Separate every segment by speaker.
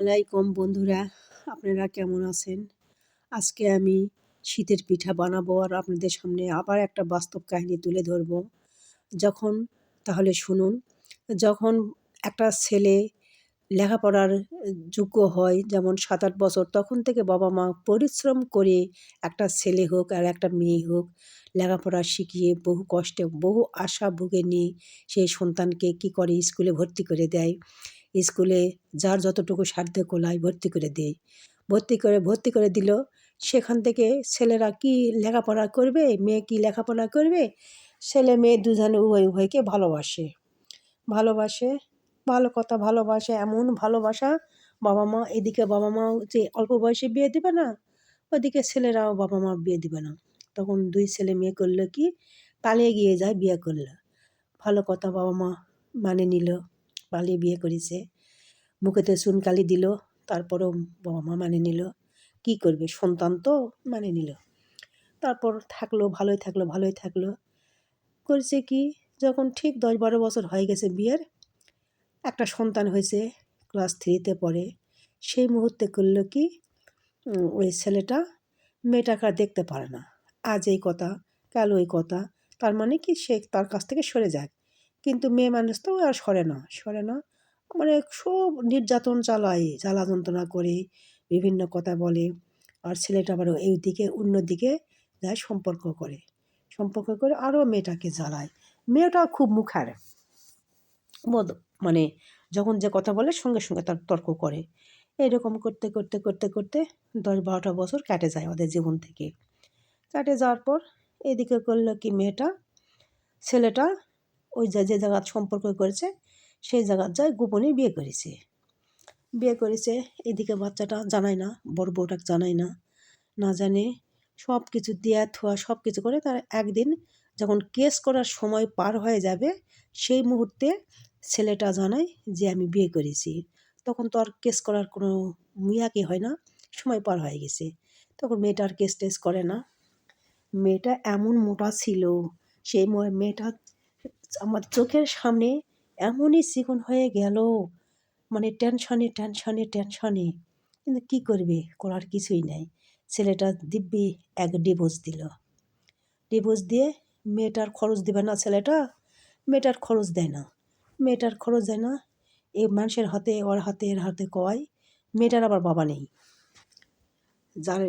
Speaker 1: আলাইকুম বন্ধুরা, আপনারা কেমন আছেন? আজকে আমি শীতের পিঠা বানাবো আর আপনাদের সামনে আবার একটা বাস্তব কাহিনী তুলে ধরবো। যখন তাহলে শুনুন, যখন একটা ছেলে লেখাপড়ার যোগ্য হয়, যেমন ৭-৮ বছর, তখন থেকে বাবা-মা পরিশ্রম করে একটা ছেলে হোক আর একটা মেয়ে হোক লেখাপড়া শিখিয়ে বহু কষ্টে, বহু আশা বুকে নিয়ে সেই সন্তানকে কী করে স্কুলে ভর্তি করে দেয়। স্কুলে যার যতটুকু সাধ্য কুলায় ভর্তি করে দেয়। ভর্তি করে দিল। সেখান থেকে ছেলেরা কি লেখাপড়া করবে, মেয়ে কি লেখাপড়া করবে? ছেলে মেয়ে দুজনে উভয়কে ভালোবাসে। ভালোবাসে, ভালো কথা ভালোবাসে, এমন ভালোবাসা বাবা-মা, এদিকে বাবা-মা যে অল্প বয়সে বিয়ে দিবে না, ওদিকে ছেলেরাও বাবা-মা বিয়ে দিবে না। তখন ২ ছেলে মেয়ে করল কি, পালিয়ে গিয়ে যায় বিয়ে করল। ভালো কথা বাবা-মা মানে নিল, পালিয়ে বিয়ে করেছে। মুখেতে চুনকালি দিল, তারপরেও বাবা-মা মানে নিল। কী করবে, সন্তান তো, মানে নিল। তারপর থাকলো, ভালোই থাকলো। করেছে কি, যখন ঠিক ১০-১২ বছর হয়ে গেছে বিয়ের, একটা সন্তান হয়েছে, ক্লাস 3-তে পড়ে। সেই মুহূর্তে করল কি, ওই ছেলেটা মেয়েটাকে আর দেখতে পারে না। আজ এই কথা, কাল ওই কথা। তার মানে কি, সে তার কাছ থেকে সরে যায়। কিন্তু মেয়ে মানুষ তো আর সরে না। মানে খুব নির্যাতন চালায়, জ্বালা যন্ত্রণা করে, বিভিন্ন কথা বলে। আর ছেলেটা আবার এইদিকে অন্যদিকে যায় সম্পর্ক করে আরও মেয়েটাকে জ্বালায়। মেয়েটাও খুব মুখার, বদ মানে যখন যে কথা বলে সঙ্গে সঙ্গে তার তর্ক করে। এরকম করতে ১০-১২টা বছর কেটে যায় ওদের জীবন থেকে। কেটে যাওয়ার পর এদিকে করলো কি, ছেলেটা ওই যে জায়গার সম্পর্ক করেছে সেই জায়গার যায় গোপনে বিয়ে করেছে। এদিকে বাচ্চাটা জানায় না, বড় বউটাকে জানায় না, না জানে সব কিছু দেয়া থোয়া সব কিছু করে। তার একদিন যখন কেস করার সময় পার হয়ে যাবে, সেই মুহূর্তে ছেলেটা জানায় যে আমি বিয়ে করেছি। তখন তো আর কেস করার কোনো কি হয় না, সময় পার হয়ে গেছে। তখন মেয়েটা আর কেস টেস করে না। মেয়েটা এমন মোটা ছিল, সেই মেয়েটা আমার চোখের সামনে এমনই চিকন হয়ে গেল, মানে টেনশনে। কিন্তু কী করবে, করার কিছুই নাই। ছেলেটা দিব্যি এক ডিভোর্স দিয়ে মেয়েটার খরচ দেবে না ছেলেটা, মেয়েটার খরচ দেয় না। এই মানুষের হাতে, ওর হাতে, এর হাতে কয়। মেয়েটার আবার বাবা নেই, যার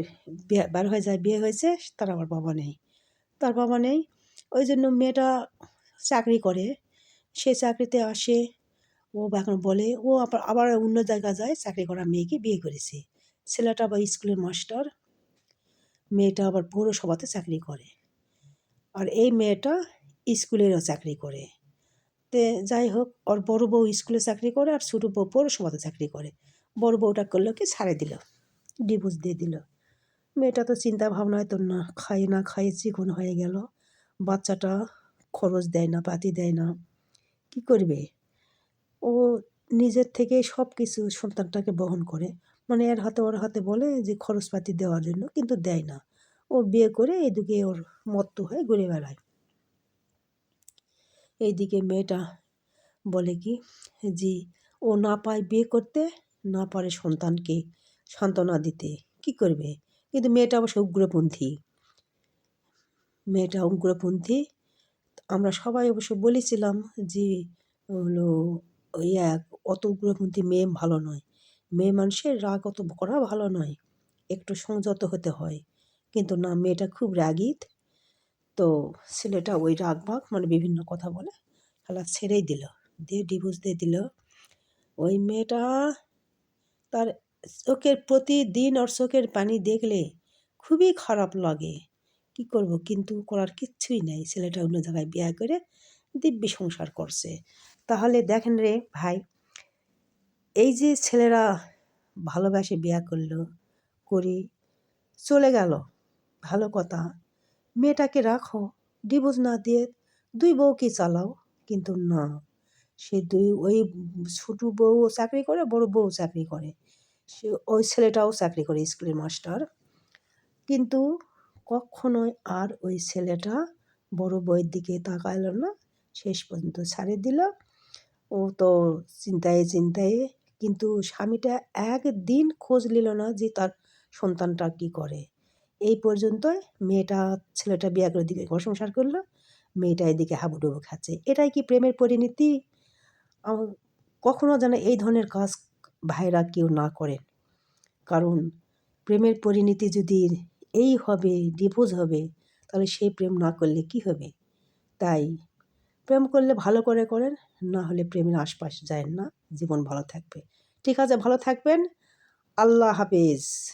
Speaker 1: বের হয়ে যায় বিয়ে হয়েছে তার আবার বাবা নেই। ওই জন্য মেয়েটা চাকরি করে, সে চাকরিতে আসে। ও এখন বলে ও আবার অন্য জায়গায় যায় চাকরি করা মেয়েকে বিয়ে করেছে। ছেলেটা আবার স্কুলের মাস্টার, মেয়েটা আবার পৌরসভাতে চাকরি করে। আর এই মেয়েটা স্কুলেরও চাকরি করে। যাই হোক, ওর বড় বউ স্কুলে চাকরি করে আর ছোটো বউ পৌরসভাতে চাকরি করে। বড় বউটা করলো কি, ছাড়ে দিল, ডিভোর্স দিয়ে দিল। মেয়েটা তো চিন্তা ভাবনায় তো না খাইয়ে চিকন হয়ে গেল। বাচ্চাটা খরচ দেয় না, পাতি দেয় না, কী করবে? ও নিজের থেকে সব কিছু সন্তানটাকে বহন করে, মানে এর হাতে ওর হাতে বলে যে খরচপাতি দেওয়ার জন্য, কিন্তু দেয় না। ও বিয়ে করে এদিকে ওর মত্ত হয়ে ঘুরে বেড়ায়। এইদিকে মেয়েটা বলে কি, যে ও না পায় বিয়ে করতে, না পারে সন্তানকে সান্ত্বনা দিতে, কী করবে? কিন্তু মেয়েটা অবশ্য উগ্রপন্থী। আমরা সবাই অবশ্য বলেছিলাম যে হলো ওই অত উগ্রপন্থী মেয়ে ভালো নয়। মেয়ে মানুষের রাগ অত করা ভালো নয়, একটু সংযত হতে হয়। কিন্তু না, মেয়েটা খুব রাগী। তো ছেলেটা ওই রাগ মানে বিভিন্ন কথা বলে খেলা ছেড়েই দিল, দিয়ে ডিভোর্স দিয়ে দিল। ওই মেয়েটা, তার প্রতিদিন ওর চোখের পানি দেখলে খুবই খারাপ লাগে। কী করব, কিন্তু করার কিচ্ছুই নেই। ছেলেটা অন্য জায়গায় বিয়ে করে দিব্যি সংসার করছে। তাহলে দেখেন রে ভাই, এই যে ছেলেরা ভালোবাসে বিয়ে করে চলে গেল, ভালো কথা, মেয়েটাকে রাখো, ডিভোর্স না দিয়ে 2 বউকে চালাও। কিন্তু না, সে ওই ছোটো বউও চাকরি করে, বড় বউ চাকরি করে, ওই ছেলেটাও চাকরি করে স্কুলের মাস্টার। কিন্তু কখনোই আর ওই ছেলেটা বড় বউয়ের দিকে তাকালো না, শেষ পর্যন্ত ছাড়ে দিল। ও তো চিন্তায় কিন্তু স্বামীটা একদিন খোঁজ নিল না যে তার সন্তানটা কী করে। এই পর্যন্তই ছেলেটা বিয়ে করে দিকে ঘর সংসার করলো, মেয়েটা এদিকে হাবুডুবু খাচ্ছে। এটাই কি প্রেমের পরিণতি? কখনো যেন এই ধরনের কাজ ভাইরা কেউ না করেন। কারণ প্রেমের পরিণতি যদি এই হবে, ডিভোর্স হবে, তাহলে সেই প্রেম না করলে কী হবে? তাই প্রেম করলে ভালো করে করেন, না হলে প্রেমের আশপাশ যায়েন না, জীবন ভালো থাকবে। ঠিক আছে, ভালো থাকবেন। আল্লাহ হাফেজ।